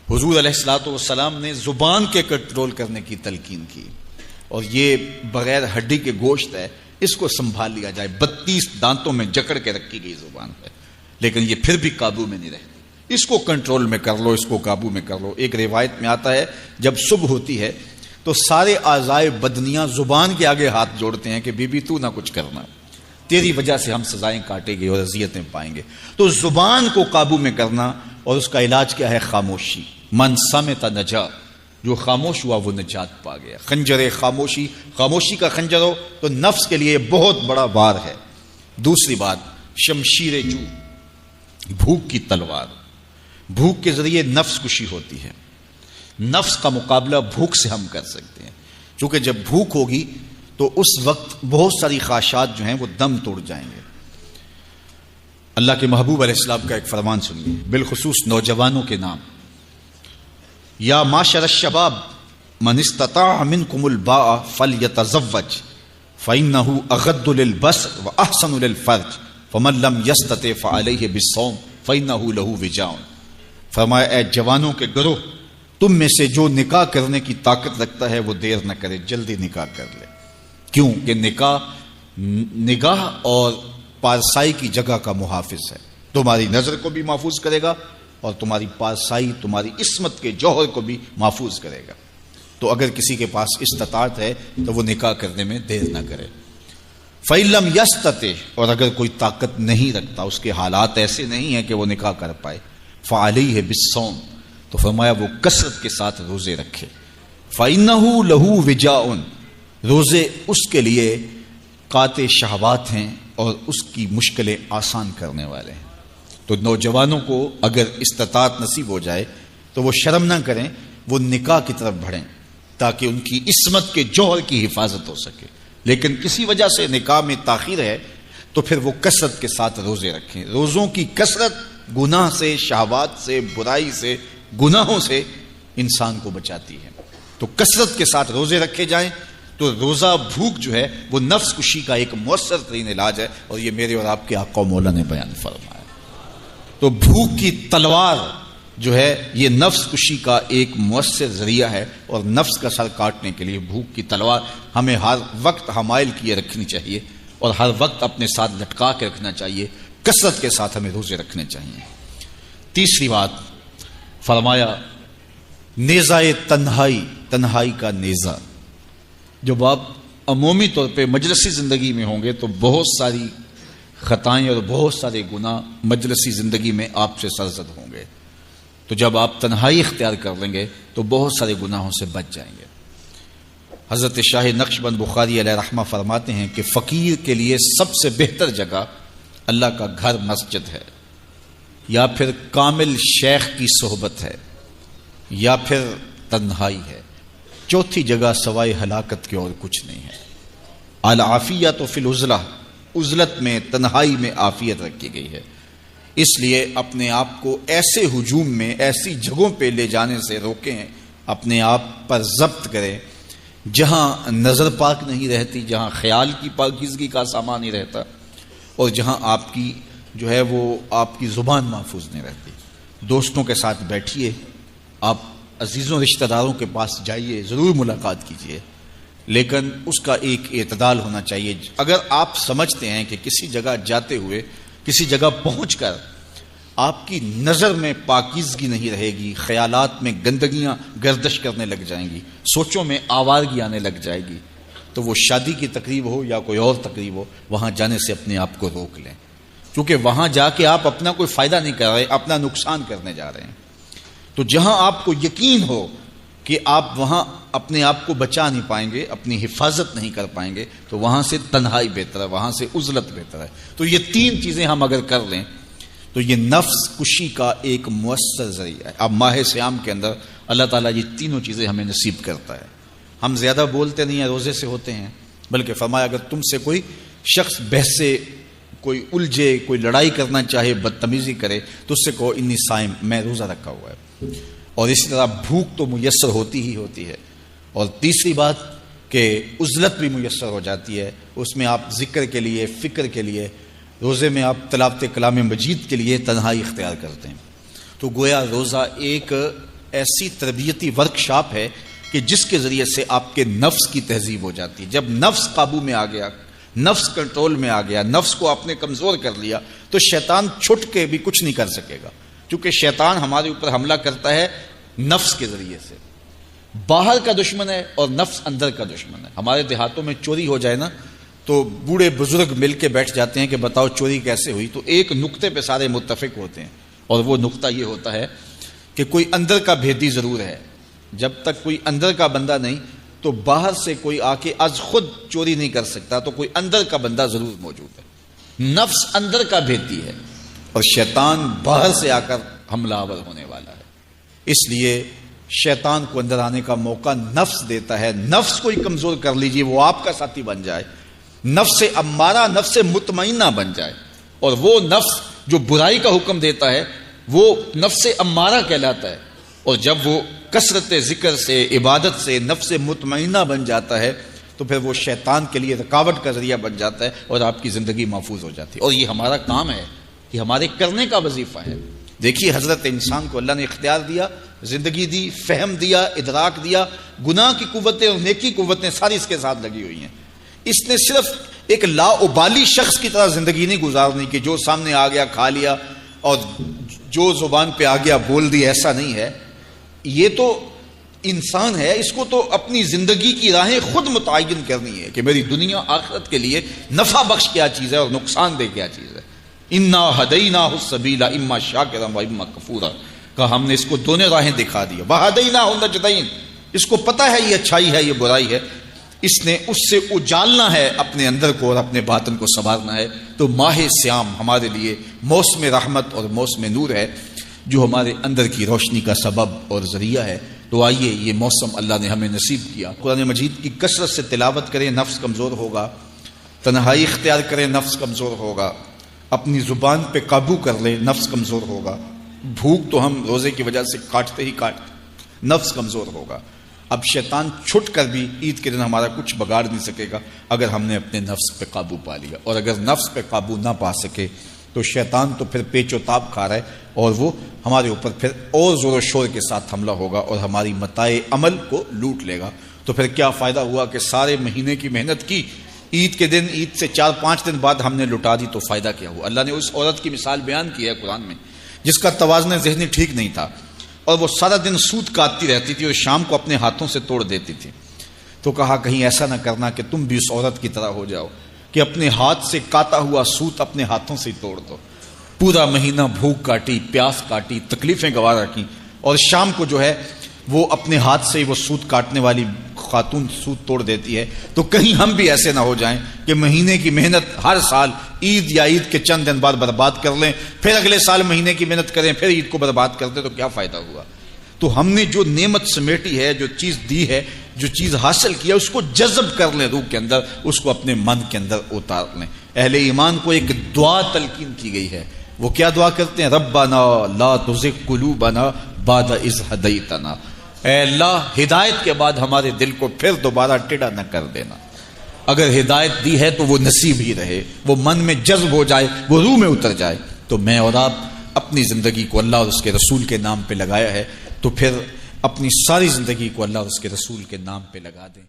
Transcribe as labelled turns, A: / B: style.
A: حضور علیہ الصلوۃ والسلام نے زبان کے کنٹرول کرنے کی تلقین کی، اور یہ بغیر ہڈی کے گوشت ہے، اس کو سنبھال لیا جائے، 32 دانتوں میں جکڑ کے رکھی گئی زبان ہے، لیکن یہ پھر بھی قابو میں نہیں رہتی، اس کو کنٹرول میں کر لو، اس کو قابو میں کر لو۔ ایک روایت میں آتا ہے جب صبح ہوتی ہے تو سارے اعضائے بدنیاں زبان کے آگے ہاتھ جوڑتے ہیں کہ بی بی تو نہ کچھ کرنا، تیری وجہ سے ہم سزائیں کاٹیں گے اور اذیتیں پائیں گے۔ تو زبان کو قابو میں کرنا، اور اس کا علاج کیا ہے؟ خاموشی۔ من صمت نجا، جو خاموش ہوا وہ نجات پا گیا۔ خنجر خاموشی، خاموشی کا خنجر ہو تو نفس کے لیے بہت بڑا وار ہے۔ دوسری بات، شمشیر جو، بھوک کی تلوار۔ بھوک کے ذریعے نفس کشی ہوتی ہے، نفس کا مقابلہ بھوک سے ہم کر سکتے ہیں، چونکہ جب بھوک ہوگی تو اس وقت بہت ساری خواہشات جو ہیں وہ دم توڑ جائیں گے۔ اللہ کے محبوب علیہ السلام کا ایک فرمان سنیے، بالخصوص نوجوانوں کے نام، یا معاشر الشباب من استطاع منکم الباء فلیتزوج فإنه اغض للبصر واحسن للفرج فمن لم يستطع فعليه بالصوم فإنه له وجاء۔ فرمایا اے جوانوں کے گروہ، تم میں سے جو نکاح کرنے کی طاقت رکھتا ہے وہ دیر نہ کرے، جلدی نکاح کر لے۔ کیوں کہ نگاہ اور پارسائی کی جگہ کا محافظ ہے، تمہاری نظر کو بھی محفوظ کرے گا اور تمہاری پارسائی، تمہاری عصمت کے جوہر کو بھی محفوظ کرے گا۔ تو اگر کسی کے پاس استطاعت ہے تو وہ نکاح کرنے میں دیر نہ کرے۔ فَإِن لَمْ يَسْتَطِعْ، اور اگر کوئی طاقت نہیں رکھتا، اس کے حالات ایسے نہیں ہیں کہ وہ نکاح کر پائے، فَعَلَيْهِ بِالصَّوْمِ، تو فرمایا وہ کثرت کے ساتھ روزے رکھے۔ فَإِنَّهُ لَهُ وِجَاءٌ، روزے اس کے لیے قاطع شہوات ہیں اور اس کی مشکلیں آسان کرنے والے ہیں۔ تو نوجوانوں کو اگر استطاعت نصیب ہو جائے تو وہ شرم نہ کریں، وہ نکاح کی طرف بڑھیں تاکہ ان کی عصمت کے جوہر کی حفاظت ہو سکے۔ لیکن کسی وجہ سے نکاح میں تاخیر ہے تو پھر وہ کثرت کے ساتھ روزے رکھیں۔ روزوں کی کثرت گناہ سے، شہوات سے، برائی سے، گناہوں سے انسان کو بچاتی ہے۔ تو کثرت کے ساتھ روزے رکھے جائیں تو روزہ بھوک جو ہے وہ نفس کشی کا ایک مؤثر ترین علاج ہے، اور یہ میرے اور آپ کے آقا و مولا نے بیان فرمایا۔ تو بھوک کی تلوار جو ہے یہ نفس کشی کا ایک مؤثر ذریعہ ہے، اور نفس کا سر کاٹنے کے لیے بھوک کی تلوار ہمیں ہر وقت حمائل کیے رکھنی چاہیے، اور ہر وقت اپنے ساتھ لٹکا کے رکھنا چاہیے، کثرت کے ساتھ ہمیں روزے رکھنے چاہیے۔ تیسری بات فرمایا نیزہ تنہائی، تنہائی کا نیزہ۔ جب آپ عمومی طور پہ مجلسی زندگی میں ہوں گے تو بہت ساری خطائیں اور بہت سارے گناہ مجلسی زندگی میں آپ سے سرزد ہوں گے، تو جب آپ تنہائی اختیار کر لیں گے تو بہت سارے گناہوں سے بچ جائیں گے۔ حضرت شاہ نقشبند بخاری علیہ رحمہ فرماتے ہیں کہ فقیر کے لیے سب سے بہتر جگہ اللہ کا گھر مسجد ہے، یا پھر کامل شیخ کی صحبت ہے، یا پھر تنہائی ہے، چوتھی جگہ سوائے ہلاکت کے اور کچھ نہیں ہے۔ العافیۃ فی العزلہ، عزلت میں، تنہائی میں عافیت رکھی گئی ہے۔ اس لیے اپنے آپ کو ایسے ہجوم میں، ایسی جگہوں پہ لے جانے سے روکیں، اپنے آپ پر ضبط کریں جہاں نظر پاک نہیں رہتی، جہاں خیال کی پاکیزگی کا سامان نہیں رہتا، اور جہاں آپ کی جو ہے وہ آپ کی زبان محفوظ نہیں رہتی۔ دوستوں کے ساتھ بیٹھیے، آپ عزیزوں رشتہ داروں کے پاس جائیے، ضرور ملاقات کیجیے، لیکن اس کا ایک اعتدال ہونا چاہیے۔ اگر آپ سمجھتے ہیں کہ کسی جگہ جاتے ہوئے، کسی جگہ پہنچ کر آپ کی نظر میں پاکیزگی نہیں رہے گی، خیالات میں گندگیاں گردش کرنے لگ جائیں گی، سوچوں میں آوارگی آنے لگ جائے گی، تو وہ شادی کی تقریب ہو یا کوئی اور تقریب ہو، وہاں جانے سے اپنے آپ کو روک لیں، کیونکہ وہاں جا کے آپ اپنا کوئی فائدہ نہیں کر رہے، اپنا نقصان کرنے جا رہے ہیں۔ تو جہاں آپ کو یقین ہو کہ آپ وہاں اپنے آپ کو بچا نہیں پائیں گے، اپنی حفاظت نہیں کر پائیں گے، تو وہاں سے تنہائی بہتر ہے، وہاں سے عزلت بہتر ہے۔ تو یہ تین چیزیں ہم اگر کر لیں تو یہ نفس کشی کا ایک مؤثر ذریعہ ہے۔ اب ماہ سیام کے اندر اللہ تعالیٰ یہ تینوں چیزیں ہمیں نصیب کرتا ہے۔ ہم زیادہ بولتے نہیں ہیں، روزے سے ہوتے ہیں، بلکہ فرمایا اگر تم سے کوئی شخص بحث سے کوئی الجھے، کوئی لڑائی کرنا چاہے، بدتمیزی کرے، تو اس سے کہو انی صائم، میں روزہ رکھا ہوا ہے۔ اور اسی طرح بھوک تو میسر ہوتی ہی ہوتی ہے۔ اور تیسری بات کہ عزلت بھی میسر ہو جاتی ہے، اس میں آپ ذکر کے لیے، فکر کے لیے، روزے میں آپ تلاوت کلام مجید کے لیے تنہائی اختیار کرتے ہیں۔ تو گویا روزہ ایک ایسی تربیتی ورکشاپ ہے کہ جس کے ذریعے سے آپ کے نفس کی تہذیب ہو جاتی ہے. جب نفس قابو میں آ گیا، نفس کنٹرول میں آ گیا، نفس کو آپ نے کمزور کر لیا، تو شیطان چھٹ کے بھی کچھ نہیں کر سکے گا. کیونکہ شیطان ہمارے اوپر حملہ کرتا ہے نفس کے ذریعے سے. باہر کا دشمن ہے اور نفس اندر کا دشمن ہے. ہمارے دیہاتوں میں چوری ہو جائے نا تو بوڑھے بزرگ مل کے بیٹھ جاتے ہیں کہ بتاؤ چوری کیسے ہوئی. تو ایک نقطے پہ سارے متفق ہوتے ہیں، اور وہ نقطہ یہ ہوتا ہے کہ کوئی اندر کا بھیدی ضرور ہے. جب تک کوئی اندر کا بندہ نہیں تو باہر سے کوئی آ کے از خود چوری نہیں کر سکتا، تو کوئی اندر کا بندہ ضرور موجود ہے. نفس اندر کا بھیدی ہے اور شیطان باہر سے آ کر حملہ آور ہونے والا ہے. اس لیے شیطان کو اندر آنے کا موقع نفس دیتا ہے. نفس کو ہی کمزور کر لیجئے، وہ آپ کا ساتھی بن جائے، نفس امارہ نفس مطمئنہ بن جائے. اور وہ نفس جو برائی کا حکم دیتا ہے وہ نفس امارہ کہلاتا ہے. اور جب وہ کثرت ذکر سے، عبادت سے نفس مطمئنہ بن جاتا ہے تو پھر وہ شیطان کے لیے رکاوٹ کا ذریعہ بن جاتا ہے اور آپ کی زندگی محفوظ ہو جاتی ہے. اور یہ ہمارا کام ہے، یہ ہمارے کرنے کا وظیفہ ہے. دیکھیے حضرت انسان کو اللہ نے اختیار دیا، زندگی دی، فہم دیا، ادراک دیا، گناہ کی قوتیں اور نیکی قوتیں ساری اس کے ساتھ لگی ہوئی ہیں. اس نے صرف ایک لا ابالی شخص کی طرح زندگی نہیں گزارنی کہ جو سامنے آ گیا کھا لیا اور جو زبان پہ آ گیا بول دی. ایسا نہیں ہے. یہ تو انسان ہے، اس کو تو اپنی زندگی کی راہیں خود متعین کرنی ہے کہ میری دنیا آخرت کے لیے نفع بخش کیا چیز ہے اور نقصان دہ کیا چیز ہے. انا ہدیناہ السبیل اما شاکرا و اما کفورا، کہ ہم نے اس کو دونوں راہیں دکھا دی. وہدیناہ النجدین، اس کو پتہ ہے یہ اچھائی ہے یہ برائی ہے، اس نے اس سے اجالنا ہے اپنے اندر کو اور اپنے باطن کو سنوارنا ہے. تو ماہ سیام ہمارے لیے موسم رحمت اور موسم نور ہے جو ہمارے اندر کی روشنی کا سبب اور ذریعہ ہے. تو آئیے یہ موسم اللہ نے ہمیں نصیب کیا. قرآن مجید کی کثرت سے تلاوت کریں، نفس کمزور ہوگا. تنہائی اختیار کریں، نفس کمزور ہوگا. اپنی زبان پہ قابو کر لیں، نفس کمزور ہوگا. بھوک تو ہم روزے کی وجہ سے کاٹتے ہی کاٹتے، نفس کمزور ہوگا. اب شیطان چھٹ کر بھی عید کے دن ہمارا کچھ بگاڑ نہیں سکے گا اگر ہم نے اپنے نفس پہ قابو پا لیا. اور اگر نفس پہ قابو نہ پا سکے تو شیطان تو پھر پیچ و تاب کھا رہا ہے اور وہ ہمارے اوپر پھر اور زور و شور کے ساتھ حملہ ہوگا اور ہماری متاع عمل کو لوٹ لے گا. تو پھر کیا فائدہ ہوا کہ سارے مہینے کی محنت کی، عید کے دن، عید سے 4-5 دن بعد ہم نے لٹا دی، تو فائدہ کیا ہوا؟ اللہ نے اس عورت کی مثال بیان کی ہے قرآن میں جس کا توازن ذہنی ٹھیک نہیں تھا اور وہ سارا دن سوت کاٹتی رہتی تھی اور شام کو اپنے ہاتھوں سے توڑ دیتی تھی. تو کہا کہیں ایسا نہ کرنا کہ تم بھی اس عورت کی طرح ہو جاؤ کہ اپنے ہاتھ سے کاٹا ہوا سوت اپنے ہاتھوں سے توڑ دو. پورا مہینہ بھوک کاٹی، پیاس کاٹی، تکلیفیں گوارا کی، اور شام کو جو ہے وہ اپنے ہاتھ سے وہ سوت کاٹنے والی خاتون سوت توڑ دیتی ہے. تو کہیں ہم بھی ایسے نہ ہو جائیں کہ مہینے کی محنت ہر سال عید یا عید کے چند دن بعد برباد کر لیں، پھر اگلے سال مہینے کی محنت کریں، پھر عید کو برباد کر دیں. تو کیا فائدہ ہوا؟ تو ہم نے جو نعمت سمیٹی ہے، جو چیز دی ہے، جو چیز حاصل کیا، اس کو جذب کر لیں روح کے اندر، اس کو اپنے من کے اندر اتار لیں. اہل ایمان کو ایک دعا تلقین کی گئی ہے. وہ کیا دعا کرتے ہیں؟ ربنا لا تزغ قلوبنا بعد اذ ہدیتنا، اے اللہ ہدایت کے بعد ہمارے دل کو پھر دوبارہ ٹیڑھا نہ کر دینا. اگر ہدایت دی ہے تو وہ نصیب ہی رہے، وہ من میں جذب ہو جائے، وہ روح میں اتر جائے. تو میں اور آپ اپنی زندگی کو اللہ اور اس کے رسول کے نام پہ لگایا ہے، تو پھر اپنی ساری زندگی کو اللہ اور اس کے رسول کے نام پہ لگا دیں.